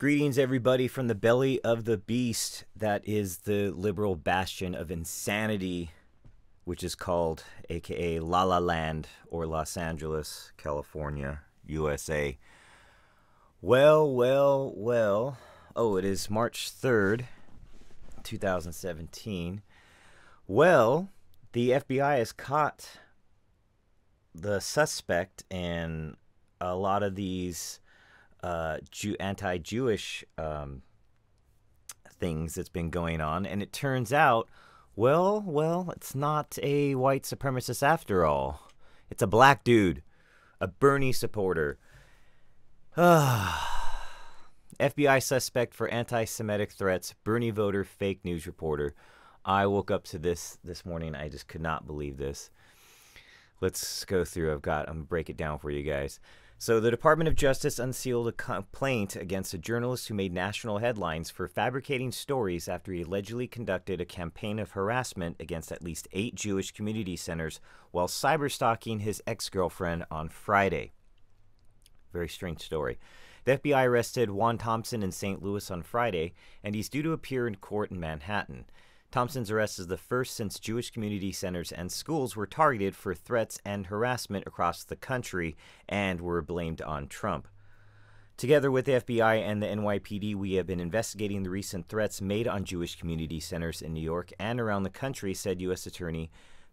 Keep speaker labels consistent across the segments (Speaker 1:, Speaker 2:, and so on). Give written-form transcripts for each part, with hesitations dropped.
Speaker 1: Greetings, everybody, from the belly of the beast that is the liberal bastion of insanity, which is called aka La La Land or Los Angeles, California, USA. Well. Oh, it is March 3rd, 2017. Well, the FBI has caught the suspect in a lot of these anti-Jewish things that's been going on, and it turns out, well, it's not a white supremacist after all. It's a black dude, a Bernie supporter. FBI suspect for anti-Semitic threats, Bernie voter, fake news reporter. I woke up to this morning. I just could not believe this. Let's go through. I'm gonna break it down for you guys. So the Department of Justice unsealed a complaint against a journalist who made national headlines for fabricating stories after he allegedly conducted a campaign of harassment against at least 8 Jewish community centers while cyberstalking his ex-girlfriend on Friday. Very strange story. The FBI arrested Juan Thompson in St. Louis on Friday, and he's due to appear in court in Manhattan. Thompson's arrest is the first since Jewish community centers and schools were targeted for threats and harassment across the country and were blamed on Trump. Together with the FBI and the NYPD, we have been investigating the recent threats made on Jewish community centers in New York and around the country, said U.S. Attorney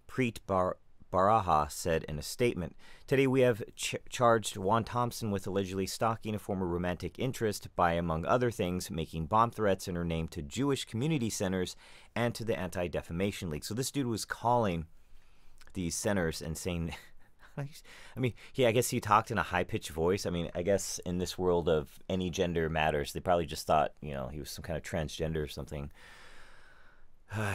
Speaker 1: Preet Bharara said in a statement. Today we have charged Juan Thompson with allegedly stalking a former romantic interest by, among other things, making bomb threats in her name to Jewish community centers and to the Anti-Defamation League. So this dude was calling these centers and saying, I guess he talked in a high-pitched voice. I mean, I guess in this world of any gender matters, they probably just thought, he was some kind of transgender or something.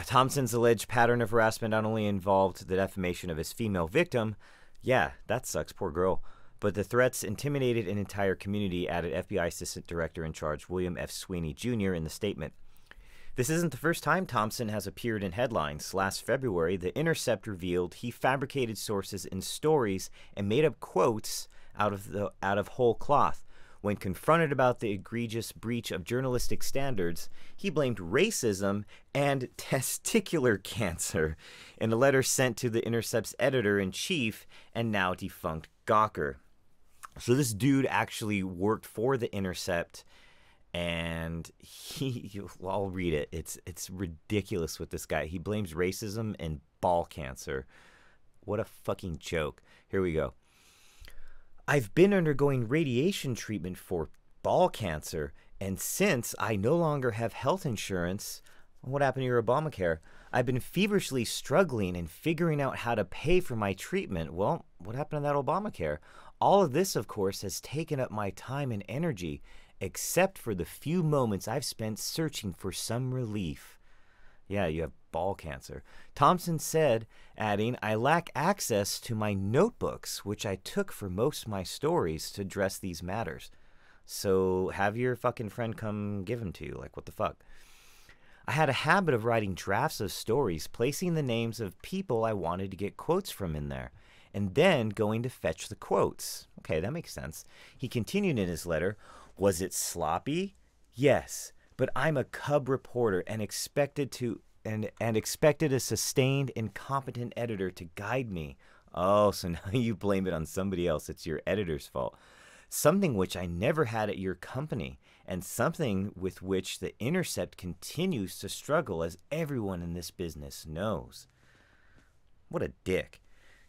Speaker 1: Thompson's alleged pattern of harassment not only involved the defamation of his female victim, yeah, that sucks, poor girl, but the threats intimidated an entire community, added FBI Assistant Director in Charge William F. Sweeney Jr. in the statement. This isn't the first time Thompson has appeared in headlines. Last February, The Intercept revealed he fabricated sources in stories and made up quotes out of whole cloth. When confronted about the egregious breach of journalistic standards, he blamed racism and testicular cancer in a letter sent to The Intercept's editor-in-chief and now defunct Gawker. So this dude actually worked for The Intercept, and I'll read it. It's ridiculous with this guy. He blames racism and ball cancer. What a fucking joke. Here we go. I've been undergoing radiation treatment for ball cancer, and since I no longer have health insurance, what happened to your Obamacare? I've been feverishly struggling and figuring out how to pay for my treatment. Well, what happened to that Obamacare? All of this, of course, has taken up my time and energy, except for the few moments I've spent searching for some relief. Yeah, you have ball cancer. Thompson said, adding, I lack access to my notebooks, which I took for most of my stories to address these matters. So have your fucking friend come give them to you. Like, what the fuck? I had a habit of writing drafts of stories, placing the names of people I wanted to get quotes from in there, and then going to fetch the quotes. Okay, that makes sense. He continued in his letter, was it sloppy? Yes. But I'm a cub reporter and expected a sustained and competent editor to guide me. Oh, so now you blame it on somebody else. It's your editor's fault. Something which I never had at your company, and something with which The Intercept continues to struggle, as everyone in this business knows. What a dick.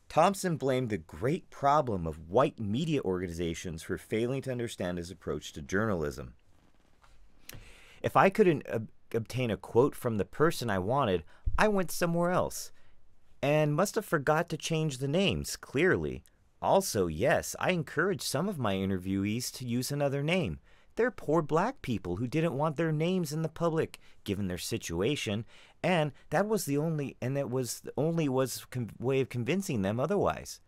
Speaker 1: Thompson blamed the great problem of white media organizations for failing to understand his approach to journalism. If I couldn't obtain a quote from the person I wanted, I went somewhere else. And must have forgot to change the names, clearly. Also, yes, I encouraged some of my interviewees to use another name. They're poor black people who didn't want their names in the public, given their situation, and that was the only way of convincing them otherwise.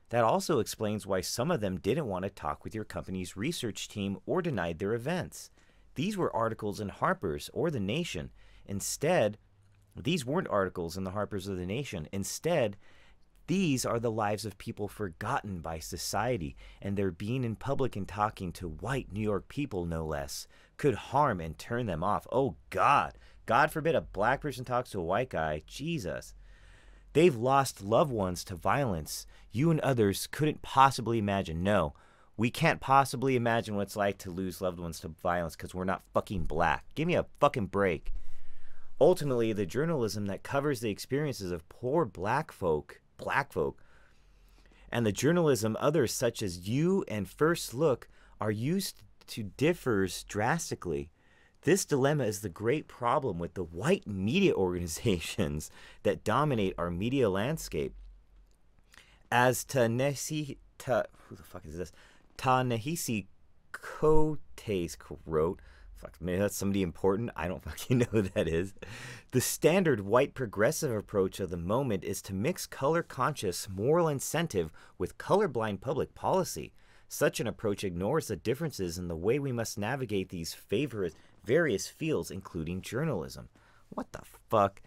Speaker 1: That also explains why some of them didn't want to talk with your company's research team or denied their events. These were articles in Harper's or The Nation. Instead, these weren't articles in the Harper's or The Nation. Instead, These are the lives of people forgotten by society, and their being in public and talking to white New York people, no less, could harm and turn them off. Oh, God. God forbid a black person talks to a white guy. Jesus. They've lost loved ones to violence. You and others couldn't possibly imagine. No, we can't possibly imagine what it's like to lose loved ones to violence because we're not fucking black. Give me a fucking break. Ultimately, the journalism that covers the experiences of poor black folk, and the journalism others such as you and First Look are used to differs drastically. This dilemma is the great problem with the white media organizations that dominate our media landscape. As Ta-Nehisi Coates wrote, fuck, maybe that's somebody important. I don't fucking know who that is. The standard white progressive approach of the moment is to mix color-conscious moral incentive with colorblind public policy. Such an approach ignores the differences in the way we must navigate these various fields, including journalism. What the fuck?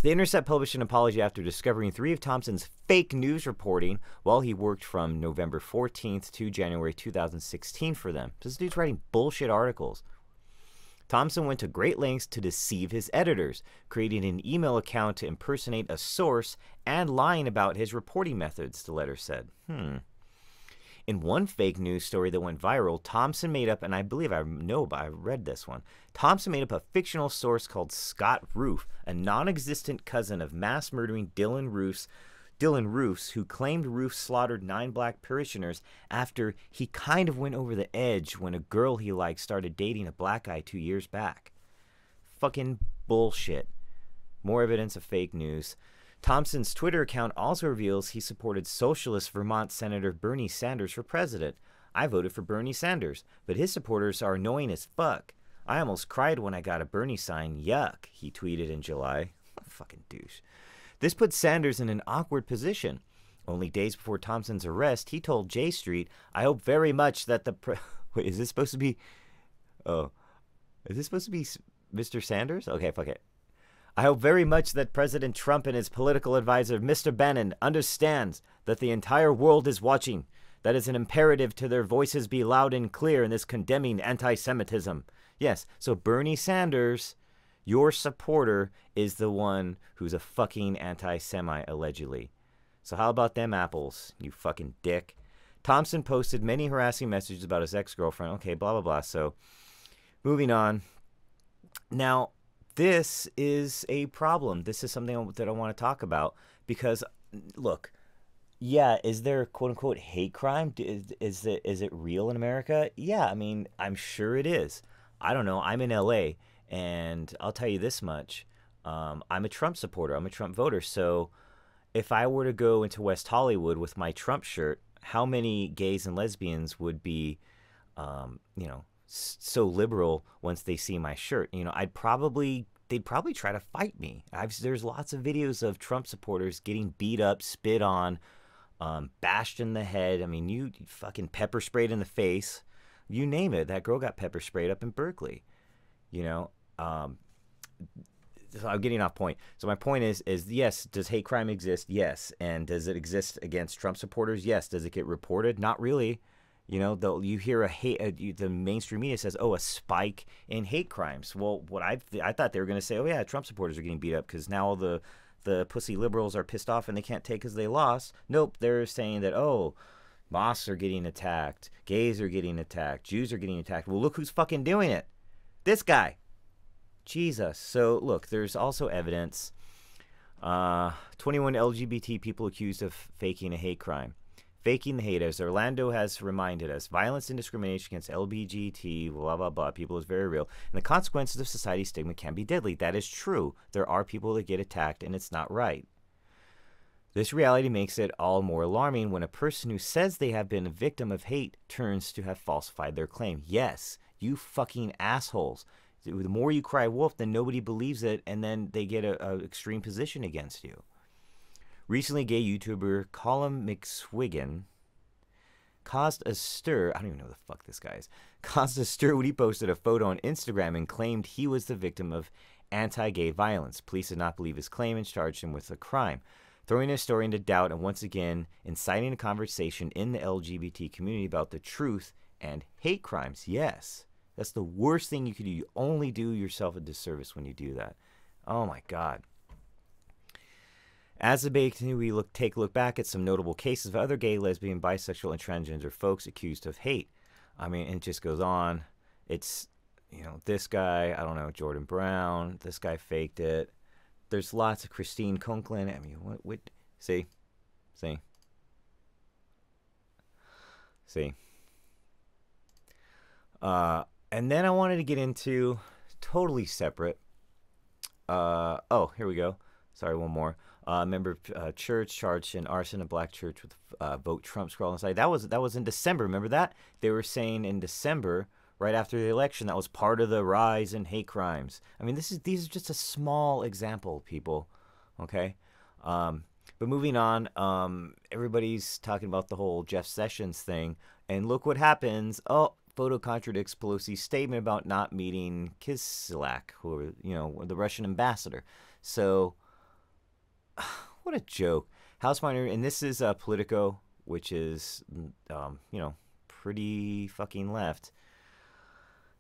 Speaker 1: The Intercept published an apology after discovering 3 of Thompson's fake news reporting while he worked from November 14th to January 2016 for them. This dude's writing bullshit articles. Thompson went to great lengths to deceive his editors, creating an email account to impersonate a source and lying about his reporting methods, the letter said. In one fake news story that went viral, Thompson made up, and I believe I know, but I read this one. Thompson made up a fictional source called Scott Roof, a non-existent cousin of mass-murdering Dylan Roofs, who claimed Roof slaughtered 9 black parishioners after he kind of went over the edge when a girl he liked started dating a black guy 2 years back. Fucking bullshit. More evidence of fake news. Thompson's Twitter account also reveals he supported socialist Vermont Senator Bernie Sanders for president. I voted for Bernie Sanders, but his supporters are annoying as fuck. I almost cried when I got a Bernie sign. Yuck, he tweeted in July. Fucking douche. This put Sanders in an awkward position. Only days before Thompson's arrest, he told J Street, I hope very much that the... Wait, is this supposed to be... Oh. Is this supposed to be Mr. Sanders? Okay, fuck it. I hope very much that President Trump and his political advisor, Mr. Bannon, understands that the entire world is watching. That is an imperative to their voices be loud and clear in this condemning anti-Semitism. Yes, so Bernie Sanders, your supporter, is the one who's a fucking anti-Semite, allegedly. So how about them apples, you fucking dick? Thompson posted many harassing messages about his ex-girlfriend. Okay, blah, blah, blah. So, moving on. Now, this is a problem. This is something that I want to talk about because, look, yeah, is there quote-unquote hate crime? Is it real in America? Yeah, I mean, I'm sure it is. I don't know. I'm in LA, and I'll tell you this much. I'm a Trump supporter. I'm a Trump voter. So if I were to go into West Hollywood with my Trump shirt, how many gays and lesbians would be, so liberal once they see my shirt? They'd probably try to fight me. There's lots of videos of Trump supporters getting beat up, spit on, bashed in the head. I mean, you fucking pepper sprayed in the face. You name it. That girl got pepper sprayed up in Berkeley. So I'm getting off point. So my point is yes, does hate crime exist? Yes. And does it exist against Trump supporters? Yes. Does it get reported? Not really. You hear the mainstream media says, oh, a spike in hate crimes. Well, I thought they were going to say, oh yeah, Trump supporters are getting beat up because now all the pussy liberals are pissed off and they can't take because they lost. Nope, they're saying that, oh, mosques are getting attacked, gays are getting attacked, Jews are getting attacked. Well, look who's fucking doing it. This guy. Jesus. So look, there's also evidence. 21 LGBT people accused of faking a hate crime. Faking the hate, as Orlando has reminded us, violence and discrimination against LGBT, blah, blah, blah, people is very real. And the consequences of society's stigma can be deadly. That is true. There are people that get attacked, and it's not right. This reality makes it all more alarming when a person who says they have been a victim of hate turns to have falsified their claim. Yes, you fucking assholes. The more you cry wolf, then nobody believes it, and then they get an extreme position against you. Recently, gay YouTuber Colin McSwiggan caused a stir. I don't even know who the fuck this guy is. Caused a stir when he posted a photo on Instagram and claimed he was the victim of anti-gay violence. Police did not believe his claim and charged him with a crime. throwing their story into doubt and once again inciting a conversation in the LGBT community about the truth and hate crimes. Yes, that's the worst thing you could do. You only do yourself a disservice when you do that. Oh my God. As the debate continues, we take a look back at some notable cases of other gay, lesbian, bisexual, and transgender folks accused of hate. I mean, it just goes on. It's, you know, this guy, I don't know, Jordan Brown, this guy faked it. There's lots of Christine Conklin. I mean, what see? And then I wanted to get into totally separate. Oh, here we go. Sorry, one more. Member of church charged in arson, a black church with vote Trump scroll inside. That was in December. Remember that? They were saying in December, right after the election, that was part of the rise in hate crimes. I mean, these are just a small example, people. Okay? But moving on, everybody's talking about the whole Jeff Sessions thing, and look what happens. Oh, photo contradicts Pelosi's statement about not meeting Kislyak, who, you know, the Russian ambassador. So, what a joke. House Minority, and this is Politico, which is, you know, pretty fucking left.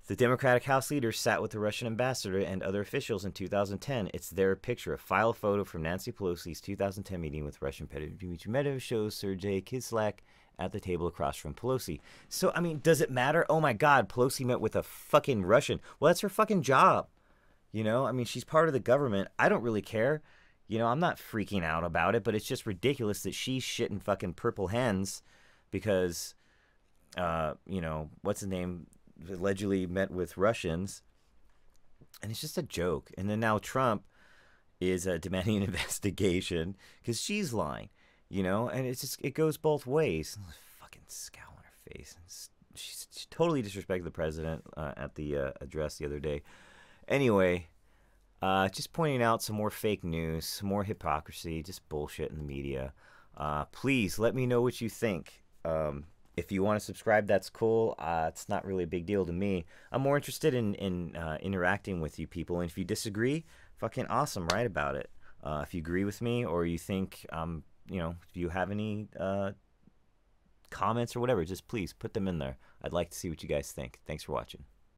Speaker 1: The Democratic House leaders sat with the Russian ambassador and other officials in 2010. It's their picture. A file photo from Nancy Pelosi's 2010 meeting with Russian President Dmitry Medvedev shows Sergei Kislyak at the table across from Pelosi. So, I mean, does it matter? Oh my God, Pelosi met with a fucking Russian. Well, that's her fucking job. You know, I mean, she's part of the government. I don't really care. You know, I'm not freaking out about it, but it's just ridiculous that she's shitting fucking purple hens because, you know, what's his name? Allegedly met with Russians, and it's just a joke. And then now Trump is demanding an investigation because she's lying, you know. And it's just, it goes both ways. Fucking scowl on her face. She totally disrespected the president at the address the other day. Anyway, just pointing out some more fake news, some more hypocrisy, just bullshit in the media. Please let me know what you think. If you want to subscribe, that's cool. It's not really a big deal to me. I'm more interested in interacting with you people. And if you disagree, fucking awesome, write about it. If you agree with me or you think, you know, if you have any comments or whatever, just please put them in there. I'd like to see what you guys think. Thanks for watching.